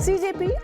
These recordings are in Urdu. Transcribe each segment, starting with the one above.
CJP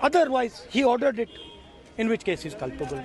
Otherwise, he ordered it, in which case he is culpable.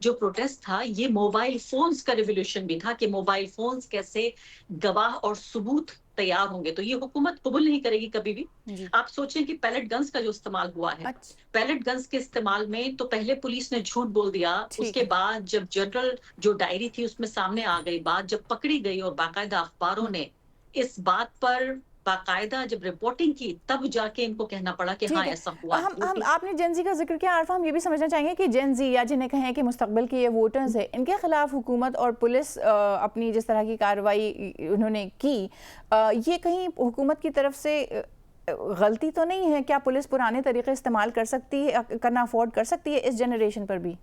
جو پروٹیسٹ تھا یہ موبائل فونز کا ریولیوشن بھی تھا, کہ موبائل فونز کیسے گواہ اور ثبوت تیار ہوں گے. تو یہ حکومت قبول نہیں کرے گی کبھی بھی. جی آپ سوچیں کہ پیلٹ گنز کا جو استعمال ہوا ہے, اچھا پیلٹ گنز کے استعمال میں تو پہلے پولیس نے جھوٹ بول دیا, اس ٹھیک کے ہے. بعد جب جنرل جو ڈائری تھی اس میں سامنے آ گئی بات, جب پکڑی گئی اور باقاعدہ اخباروں نے اس بات پر باقاعدہ جب رپورٹنگ کی, تب جا کے ان کو کہنا پڑا کہ ہاں ٹھیک ہے. ایسا ہوا ہے. ہم آپ نے جین زی کا ذکر کیا عارفہ, ہم یہ بھی سمجھنا چاہیں گے کہ جین زی یا جنہیں کہیں کہ مستقبل کے یہ ووٹرز ہیں, ان کے خلاف حکومت اور پولیس اپنی جس طرح کی کارروائی انہوں نے کی, یہ کہیں حکومت کی طرف سے غلطی تو نہیں ہے؟ کیا پولیس پرانے طریقے استعمال کر سکتی ہے, کرنا افورڈ کر سکتی ہے اس جنریشن پر بھی؟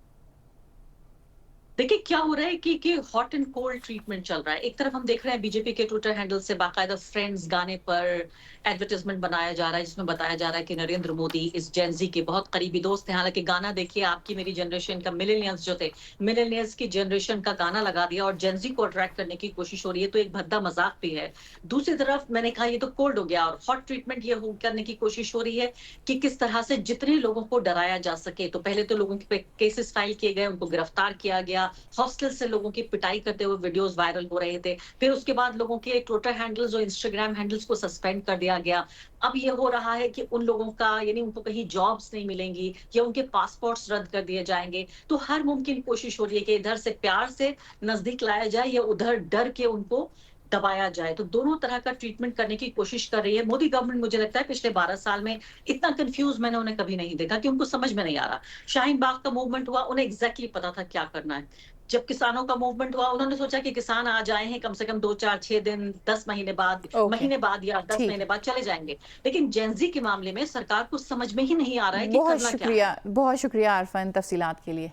دیکھیں کیا ہو رہا ہے کہ ہاٹ اینڈ کولڈ ٹریٹمنٹ چل رہا ہے. ایک طرف ہم دیکھ رہے ہیں بی جے پی کے ٹویٹر ہینڈل سے باقاعدہ فرینڈز گانے پر ایڈورٹائزمنٹ بنایا جا رہا ہے, جس میں بتایا جا رہا ہے کہ نریندر مودی اس جین زی کے بہت قریبی دوست ہیں. حالانکہ گانا دیکھیے, آپ کی میری جنریشن کا ملینئرز جو تھے, ملینئرز کی جنریشن کا گانا لگا دیا اور جین زی کو اٹریکٹ کرنے کی کوشش ہو رہی ہے, تو ایک بھدا مذاق بھی ہے. دوسری طرف میں نے کہا یہ تو کولڈ ہو گیا, اور ہاٹ ٹریٹمنٹ یہ کرنے کی کوشش ہو رہی ہے کہ کس طرح سے جتنے لوگوں کو ڈرایا جا سکے. تو پہلے تو لوگوں کے کیسز فائل کیے گئے, ان کو گرفتار کیا گیا, ہاسٹل سے لوگوں کی پٹائی کرتے ہوئے ویڈیوز وائرل ہو رہے تھے. پھر اس کے بعد لوگوں کے ٹویٹر ہینڈلز اور انسٹاگرام ہینڈلز کو سسپینڈ کر دیا گیا. اب یہ ہو رہا ہے کہ ان لوگوں کا یعنی ان کو کہیں جابز نہیں ملیں گی یا ان کے پاسپورٹس رد کر دیے جائیں گے. تو ہر ممکن کوشش ہو رہی ہے کہ ادھر سے پیار سے نزدیک لایا جائے یا ادھر ڈر کے ان کو دبایا جائے. تو دونوں طرح کا ٹریٹمنٹ کرنے کی کوشش کر رہی ہے مودی گورنمنٹ. مجھے لگتا ہے پچھلے 12 سال میں اتنا کنفیوز میں نے انہیں کبھی نہیں دیکھا, کہ ان کو سمجھ میں نہیں آ رہا. شاہین باغ کا موومنٹ ہوا, انہیں ایگزیکٹلی پتا تھا کیا کرنا ہے. جب کسانوں کا موومنٹ ہوا, انہوں نے سوچا کہ کسان آ جائے ہیں کم سے کم 2 4 6 دن 10 مہینے بعد, اوکے مہینے بعد یا 10 ٹھیک مہینے ہے. بعد چلے جائیں گے. لیکن جین زی کے معاملے میں سرکار کو سمجھ میں ہی نہیں آ رہا ہے کہ بہت کرنا کیا شکریہ, ہے. بہت شکریہ عارفہ ان تفصیلات کے لیے.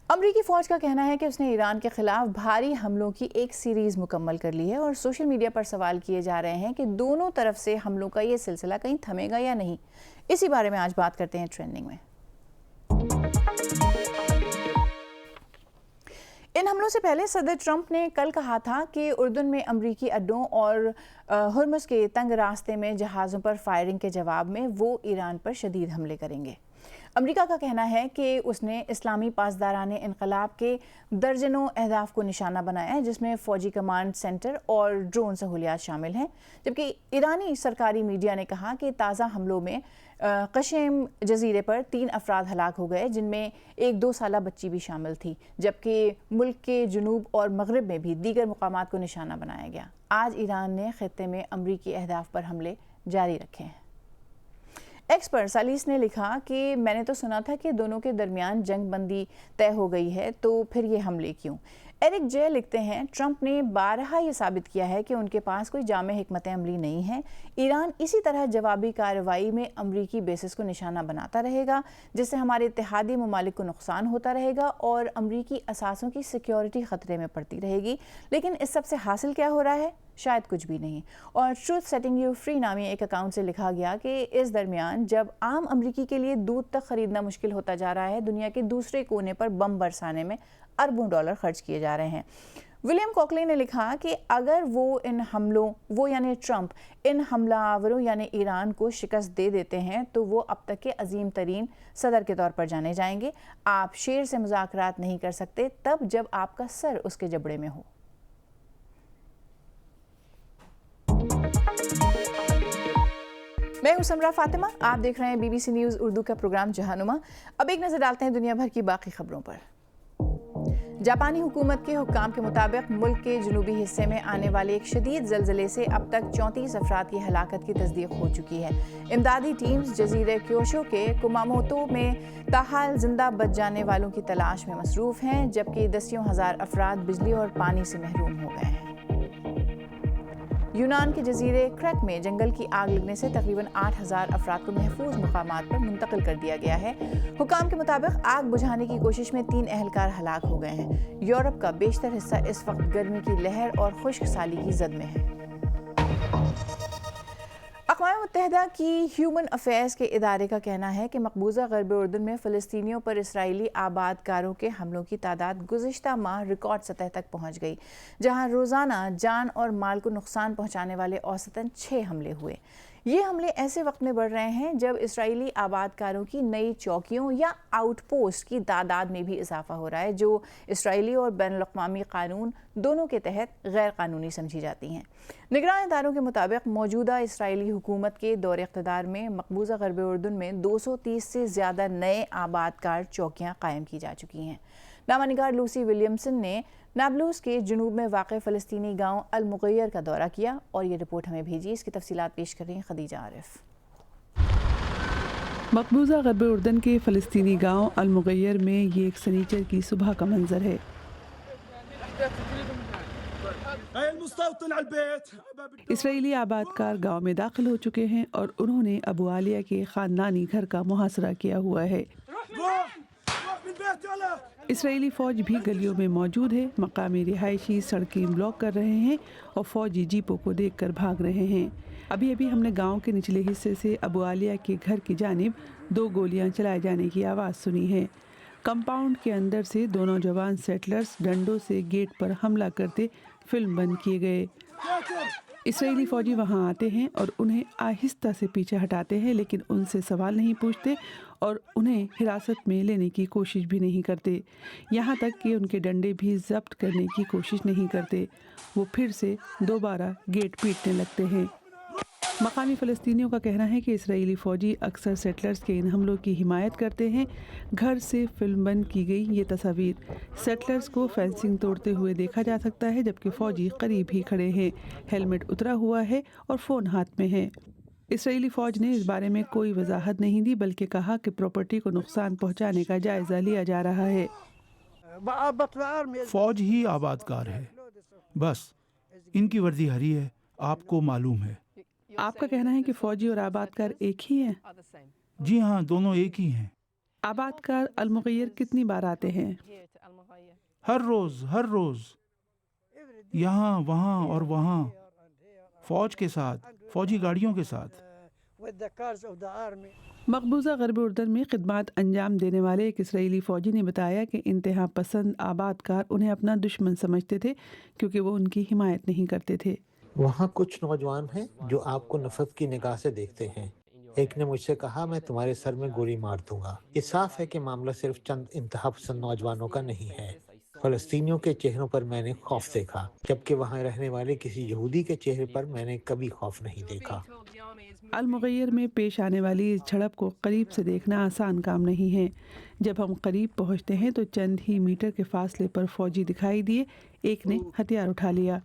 امریکی فوج کا کہنا ہے کہ اس نے ایران کے خلاف بھاری حملوں کی ایک سیریز مکمل کر لی ہے, اور سوشل میڈیا پر سوال کیے جا رہے ہیں کہ دونوں طرف سے حملوں کا یہ سلسلہ کہیں تھمے گا یا نہیں. اسی بارے میں آج بات کرتے ہیں ٹرینڈنگ میں. ان حملوں سے پہلے صدر ٹرمپ نے کل کہا تھا کہ اردن میں امریکی اڈوں اور ہرمز کے تنگ راستے میں جہازوں پر فائرنگ کے جواب میں وہ ایران پر شدید حملے کریں گے. امریکہ کا کہنا ہے کہ اس نے اسلامی پاسداران انقلاب کے درجنوں اہداف کو نشانہ بنایا ہے, جس میں فوجی کمانڈ سینٹر اور ڈرون سہولیات شامل ہیں. جبکہ ایرانی سرکاری میڈیا نے کہا کہ تازہ حملوں میں قشیم جزیرے پر 3 افراد ہلاک ہو گئے, جن میں ایک 2 سالہ بچی بھی شامل تھی. جبکہ ملک کے جنوب اور مغرب میں بھی دیگر مقامات کو نشانہ بنایا گیا. آج ایران نے خطے میں امریکی اہداف پر حملے جاری رکھے ہیں. ایکس پر سالیس نے لکھا کہ میں نے تو سنا تھا کہ دونوں کے درمیان جنگ بندی طے ہو گئی ہے, تو پھر یہ حملے کیوں؟ ایرک جے لکھتے ہیں ٹرمپ نے بارہا یہ ثابت کیا ہے کہ ان کے پاس کوئی جامع حکمت عملی نہیں ہے. ایران اسی طرح جوابی کارروائی میں امریکی بیسز کو نشانہ بناتا رہے گا, جس سے ہمارے اتحادی ممالک کو نقصان ہوتا رہے گا اور امریکی اثاثوں کی سیکیورٹی خطرے میں پڑتی رہے گی. لیکن اس سب سے حاصل کیا ہو رہا ہے؟ شاید کچھ بھی نہیں. اور ٹروتھ سیٹنگ یو فری نامی ایک اکاؤنٹ سے لکھا گیا کہ اس درمیان جب عام امریکی کے لیے دودھ تک خریدنا مشکل ہوتا جا رہا ہے, دنیا کے دوسرے کونے پر بم برسانے میں اربوں ڈالر خرچ کیے جا رہے ہیں. ولیم کوکلے نے لکھا کہ اگر وہ یعنی ٹرمپ ان حملہ آوروں یعنی ایران کو شکست دے دیتے ہیں تو وہ اب تک کے عظیم ترین صدر کے طور پر جانے جائیں گے. آپ شیر سے مذاکرات نہیں کر سکتے تب جب آپ کا سر اس کے جبڑے میں ہو. میں ہوں سمرا فاطمہ, آپ دیکھ رہے ہیں B B C news Urdu کا پروگرام جہانما. اب ایک نظر ڈالتے ہیں دنیا بھر کی باقی خبروں پر. جاپانی حکومت کے حکام کے مطابق ملک کے جنوبی حصے میں آنے والے ایک شدید زلزلے سے اب تک 34 افراد کی ہلاکت کی تصدیق ہو چکی ہے. امدادی ٹیمز جزیرے کیوشو کے کوماموتو میں تاحال زندہ بچ جانے والوں کی تلاش میں مصروف ہیں, جبکہ دسیوں ہزار افراد بجلی اور پانی سے محروم ہو گئے ہیں. یونان کے جزیرے کریٹ میں جنگل کی آگ لگنے سے تقریباً 8,000 افراد کو محفوظ مقامات پر منتقل کر دیا گیا ہے. حکام کے مطابق آگ بجھانے کی کوشش میں 3 اہلکار ہلاک ہو گئے ہیں. یورپ کا بیشتر حصہ اس وقت گرمی کی لہر اور خشک سالی کی زد میں ہے. اقوام متحدہ کی ہیومن افیئرز کے ادارے کا کہنا ہے کہ مقبوضہ غرب اردن میں فلسطینیوں پر اسرائیلی آباد کاروں کے حملوں کی تعداد گزشتہ ماہ ریکارڈ سطح تک پہنچ گئی, جہاں روزانہ جان اور مال کو نقصان پہنچانے والے اوسطاً 6 حملے ہوئے. یہ حملے ایسے وقت میں بڑھ رہے ہیں جب اسرائیلی آباد کاروں کی نئی چوکیوں یا آؤٹ پوسٹ کی تعداد میں بھی اضافہ ہو رہا ہے، جو اسرائیلی اور بین الاقوامی قانون دونوں کے تحت غیر قانونی سمجھی جاتی ہیں۔ نگراں اداروں کے مطابق موجودہ اسرائیلی حکومت کے دور اقتدار میں مقبوضہ غرب اردن میں 230 سے زیادہ نئے آباد کار چوکیاں قائم کی جا چکی ہیں۔ نامہ نگار لوسی ولیمسن نے نابلوس کے جنوب میں واقع فلسطینی گاؤں المغیر کا دورہ کیا اور یہ رپورٹ ہمیں بھیجی۔ اس کی تفصیلات پیش کر رہی ہیں خدیجہ عارف۔ مقبوضہ غرب اردن کے فلسطینی گاؤں المغیر میں یہ ایک سنیچر کی صبح کا منظر ہے۔ اسرائیلی آباد کار گاؤں میں داخل ہو چکے ہیں اور انہوں نے ابو عالیہ کے خاندانی گھر کا محاصرہ کیا ہوا ہے۔ اسرائیلی فوج بھی گلیوں میں موجود ہے، مقامی رہائشی سڑکیں بلاک کر رہے ہیں اور فوجی جیپوں کو دیکھ کر بھاگ رہے ہیں۔ ابھی ہم نے گاؤں کے نچلے حصے سے ابو عالیہ کے گھر کی جانب 2 گولیاں چلائے جانے کی آواز سنی ہے۔ کمپاؤنڈ کے اندر سے 2 نوجوان سیٹلرز ڈنڈوں سے گیٹ پر حملہ کرتے فلم بند کیے گئے۔ اسرائیلی فوجی وہاں آتے ہیں اور انہیں آہستہ سے پیچھے ہٹاتے ہیں، لیکن ان سے سوال نہیں پوچھتے اور انہیں حراست میں لینے کی کوشش بھی نہیں کرتے، یہاں تک کہ ان کے ڈنڈے بھی ضبط کرنے کی کوشش نہیں کرتے۔ وہ پھر سے دوبارہ گیٹ پیٹنے لگتے ہیں۔ مقامی فلسطینیوں کا کہنا ہے کہ اسرائیلی فوجی اکثر سیٹلرز کے ان حملوں کی حمایت کرتے ہیں۔ گھر سے فلم بند کی گئی یہ تصاویر، سیٹلرز کو فینسنگ توڑتے ہوئے دیکھا جا سکتا ہے جبکہ فوجی قریب ہی کھڑے ہیں، ہیلمٹ اترا ہوا ہے اور فون ہاتھ میں ہے۔ اسرائیلی فوج نے اس بارے میں کوئی وضاحت نہیں دی، بلکہ کہا کہ پراپرٹی کو نقصان پہنچانے کا جائزہ لیا جا رہا ہے۔ فوج ہی آباد کار ہے، بس ان کی وردی ہری ہے، آپ کو معلوم ہے۔ آپ کا کہنا ہے کہ فوجی اور آباد کار ایک ہی ہیں؟ جی ہاں، دونوں ایک ہی ہیں۔ آباد کار المغیر کتنی بار آتے ہیں؟ ہر روز یہاں وہاں اور وہاں، فوج کے ساتھ، فوجی گاڑیوں کے ساتھ۔ مقبوضہ غرب اردن میں خدمات انجام دینے والے ایک اسرائیلی فوجی نے بتایا کہ انتہا پسند آباد کار انہیں اپنا دشمن سمجھتے تھے کیونکہ وہ ان کی حمایت نہیں کرتے تھے۔ وہاں کچھ نوجوان ہیں جو آپ کو نفرت کی نگاہ سے دیکھتے ہیں۔ ایک نے مجھ سے کہا میں تمہارے سر میں گولی مار دوں گا۔ یہ صاف ہے کہ معاملہ صرف چند انتہا پسند نوجوانوں کا نہیں ہے۔ فلسطینیوں کے چہروں پر میں نے خوف دیکھا، جبکہ وہاں رہنے والے کسی یہودی کے چہرے پر میں نے کبھی خوف نہیں دیکھا۔ المغیر میں پیش آنے والی اس جھڑپ کو قریب سے دیکھنا آسان کام نہیں ہے۔ جب ہم قریب پہنچتے ہیں تو چند ہی میٹر کے فاصلے پر فوجی دکھائی دیے، ایک نے ہتھیار اٹھا لیا۔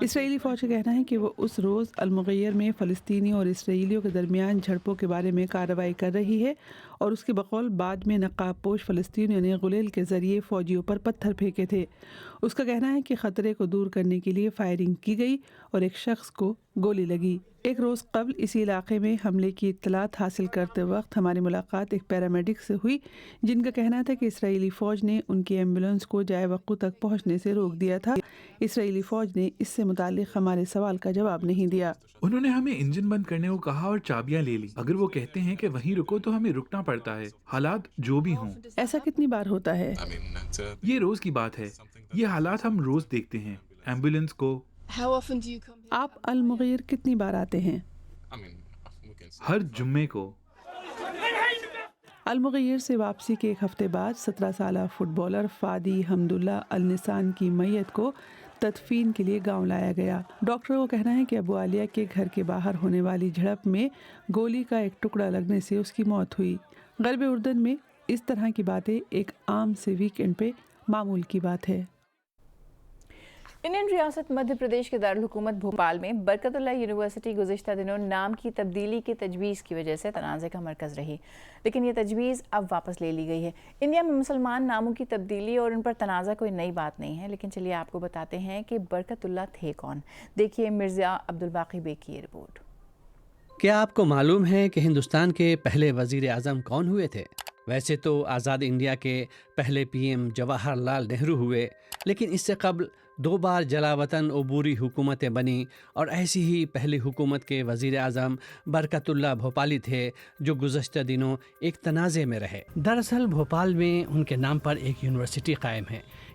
اسرائیلی فوج کا کہنا ہے کہ وہ اس روز المغیر میں فلسطینیوں اور اسرائیلیوں کے درمیان جھڑپوں کے بارے میں کارروائی کر رہی ہے، اور اس کے بقول بعد میں نقاب پوش فلسطینیوں نے غلیل کے ذریعے فوجیوں پر پتھر پھینکے تھے۔ اس کا کہنا ہے کہ خطرے کو دور کرنے کے لیے فائرنگ کی گئی اور ایک شخص کو گولی لگی۔ ایک روز قبل اسی علاقے میں حملے کی اطلاعات حاصل کرتے وقت ہماری ملاقات ایک پیرامیڈک سے ہوئی، جن کا کہنا تھا کہ اسرائیلی فوج نے ان کی ایمبولینس کو جائے وقوع تک پہنچنے سے روک دیا تھا۔ اسرائیلی فوج نے اس سے متعلق ہمارے سوال کا جواب نہیں دیا۔ انہوں نے ہمیں انجن بند کرنے کو کہا اور چابیاں لے لی۔ اگر وہ کہتے ہیں کہ وہیں رکو تو ہمیں رکنا پڑتا ہے، حالات جو بھی ہوں۔ ایسا کتنی بار ہوتا ہے؟ یہ روز کی بات ہے، یہ حالات ہم روز دیکھتے ہیں۔ ایمبولینس کو آپ المغیر کتنی بار آتے ہیں؟ ہر جمعے کو۔ المغیر سے واپسی کے ایک ہفتے بعد 17 سالہ فٹ بالر فادی حمداللہ النسان کی میت کو تدفین کے لیے گاؤں لایا گیا۔ ڈاکٹروں کا کہنا ہے کہ ابو عالیہ کے گھر کے باہر ہونے والی جھڑپ میں گولی کا ایک ٹکڑا لگنے سے اس کی موت ہوئی۔ غرب اردن میں اس طرح کی باتیں ایک عام سے ویکینڈ پہ معمول کی بات ہے۔ انڈین ریاست مدھیہ پردیش کے دارالحکومت بھوپال میں برکت اللہ یونیورسٹی گزشتہ دنوں نام کی تبدیلی کی تجویز کی وجہ سے تنازع کا مرکز رہی، لیکن یہ تجویز اب واپس لے لی گئی ہے۔ انڈیا میں مسلمان ناموں کی تبدیلی اور ان پر تنازع کوئی نئی بات نہیں ہے، لیکن چلیے آپ کو بتاتے ہیں کہ برکت اللہ تھے کون۔ دیکھیے مرزا عبدالباقی بیگ کی یہ رپورٹ۔ کیا آپ کو معلوم ہے کہ ہندوستان کے پہلے وزیر اعظم کون ہوئے تھے؟ ویسے تو آزاد انڈیا کے پہلے پی ایم جواہر لال نہرو ہوئے، لیکن اس سے قبل 2 بار جلا وطن عبوری حکومتیں بنیں، اور ایسی ہی پہلی حکومت کے وزیر اعظم برکت اللہ بھوپالی تھے جو گزشتہ دنوں ایک تنازع میں رہے۔ دراصل بھوپال میں ان کے نام پر ایک یونیورسٹی قائم ہے۔